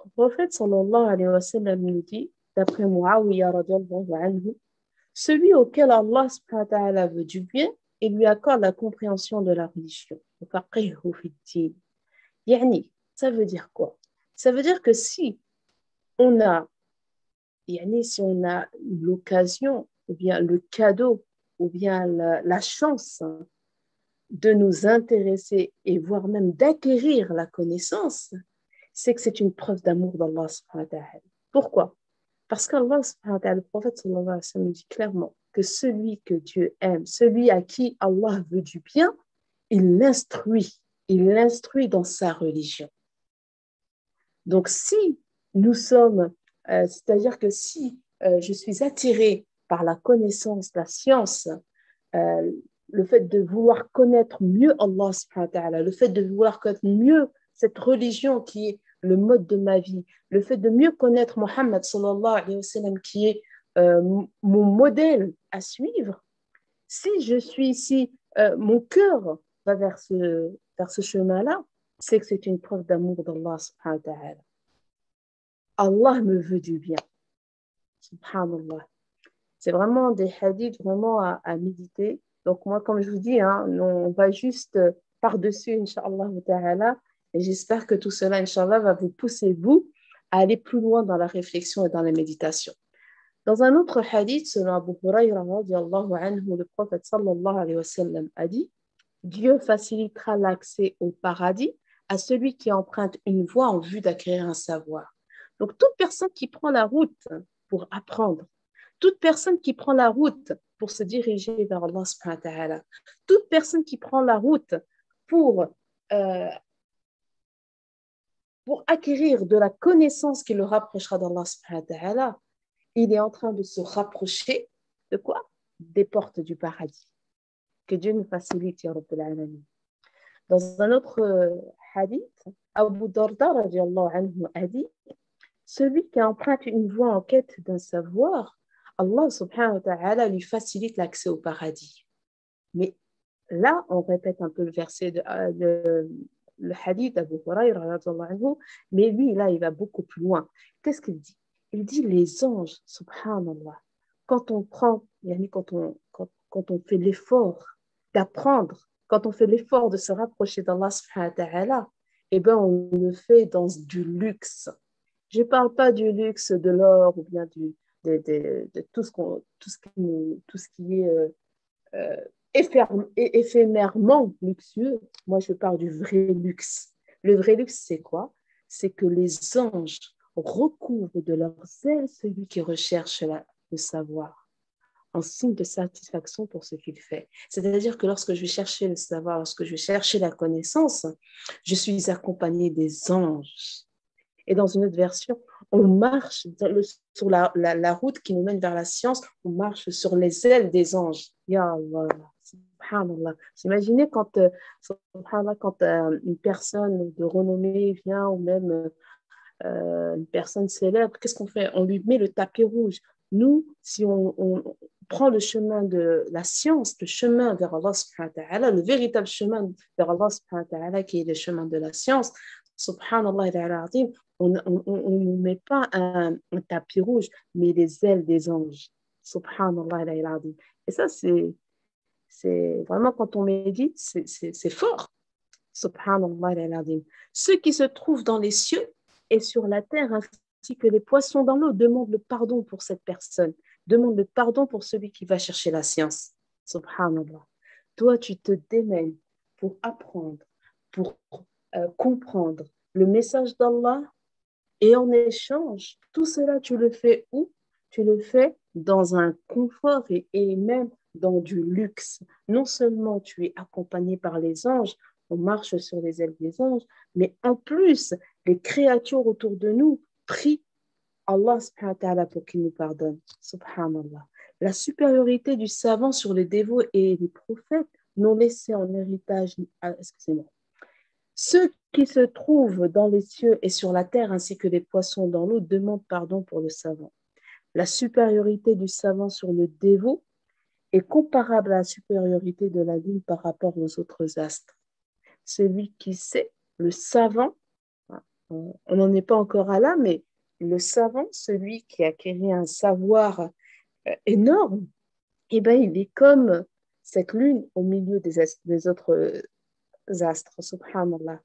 Le prophète sallallahu alayhi wa sallam nous dit, d'après Muawiyah radiallahu anhu, celui auquel Allah subhanahu wa ta'ala veut du bien, il lui accorde la compréhension de la religion. فَقِهْهُ فِي الدِّينِ. Yani, ça veut dire quoi? Ça veut dire que on a, si on a l'occasion, ou bien le cadeau, ou bien la chance de nous intéresser et voire même d'acquérir la connaissance, c'est que c'est une preuve d'amour d'Allah subhanahu wa ta'ala. Pourquoi? Parce qu'Allah subhanahu wa ta'ala, le prophète sallallahu alayhi wa sallam nous dit clairement que celui que Dieu aime, celui à qui Allah veut du bien, il l'instruit dans sa religion. Donc si nous sommes, c'est-à-dire que si je suis attirée par la connaissance, la science, euh, le fait de vouloir connaître mieux Allah subhanahu wa ta'ala, le fait de vouloir connaître mieux cette religion qui est le mode de ma vie, le fait de mieux connaître Mohammed sallallahu alayhi wa sallam qui est mon modèle à suivre, si je suis ici, mon cœur va vers ce chemin-là, c'est que c'est une preuve d'amour d'Allah subhanahu wa ta'ala. Allah me veut du bien. Subhanallah. C'est vraiment des hadiths vraiment à méditer. Donc moi, comme je vous dis, hein, on va juste par-dessus, Inch'Allah ta'ala, et j'espère que tout cela, Inch'Allah, va vous pousser, vous, à aller plus loin dans la réflexion et dans la méditation. Dans un autre hadith, selon Abu Hurayrah, anhu, le prophète sallallahu alayhi wa sallam a dit, Dieu facilitera l'accès au paradis à celui qui emprunte une voie en vue d'acquérir un savoir. Donc toute personne qui prend la route pour apprendre, toute personne qui prend la route pour se diriger vers Allah subhanahu wa ta'ala, toute personne qui prend la route pour, euh, pour acquérir de la connaissance qui le rapprochera d'Allah subhanahu wa ta'ala, il est en train de se rapprocher de quoi? Des portes du paradis. Que Dieu nous facilite, ya Rabbil Alamin. Dans un autre hadith, Abu Darda radiallahu anhu a dit, celui qui emprunte une voie en quête d'un savoir, Allah subhanahu wa ta'ala lui facilite l'accès au paradis. Mais là, on répète un peu le verset, le hadith d'Abu Hurayrah, mais lui, là, il va beaucoup plus loin. Qu'est-ce qu'il dit? Il dit les anges, subhanallah, quand on prend, quand on fait l'effort d'apprendre, quand on fait l'effort de se rapprocher d'Allah subhanahu wa ta'ala, eh ben, on le fait dans du luxe. Je ne parle pas du luxe de l'or ou bien de tout tout ce qui est euh, éphémèrement luxueux. Moi, je parle du vrai luxe. Le vrai luxe, c'est quoi? C'est que les anges recouvrent de leurs ailes celui qui recherche le savoir, en signe de satisfaction pour ce qu'il fait. C'est-à-dire que lorsque je vais chercher le savoir, lorsque je vais chercher la connaissance, je suis accompagnée des anges. Et dans une autre version, on marche sur la route qui nous mène vers la science, on marche sur les ailes des anges. Ya Allah, subhanallah. Imaginez quand, une personne de renommée vient, ou même une personne célèbre, qu'est-ce qu'on fait? On lui met le tapis rouge. Nous, si on prend le chemin de la science, le chemin vers Allah subhanahu wa ta'ala, le véritable chemin vers Allah subhanahu wa ta'ala, qui est le chemin de la science, subhanallah, on ne met pas un tapis rouge, mais les ailes des anges. Subhanallah. Et ça, c'est vraiment quand on médite, c'est fort. Subhanallah. Ceux qui se trouvent dans les cieux et sur la terre, ainsi que les poissons dans l'eau, demandent le pardon pour cette personne, demandent le pardon pour celui qui va chercher la science. Subhanallah. Toi, tu te démènes pour apprendre, pour comprendre le message d'Allah, et en échange, tout cela, tu le fais où? Tu le fais dans un confort et même dans du luxe. Non seulement tu es accompagné par les anges, on marche sur les ailes des anges, mais en plus, les créatures autour de nous prient Allah subhanahu wa ta'ala pour qu'il nous pardonne. Subhanallah. La supériorité du savant sur les dévots et les prophètes n'ont laissé en héritage, excusez-moi, ceux qui se trouvent dans les cieux et sur la terre, ainsi que les poissons dans l'eau, demandent pardon pour le savant. La supériorité du savant sur le dévot est comparable à la supériorité de la lune par rapport aux autres astres. Celui qui sait, le savant, on n'en est pas encore à là, mais le savant, celui qui a acquéri un savoir énorme, eh ben, il est comme cette lune au milieu des autres astres, subhanallah.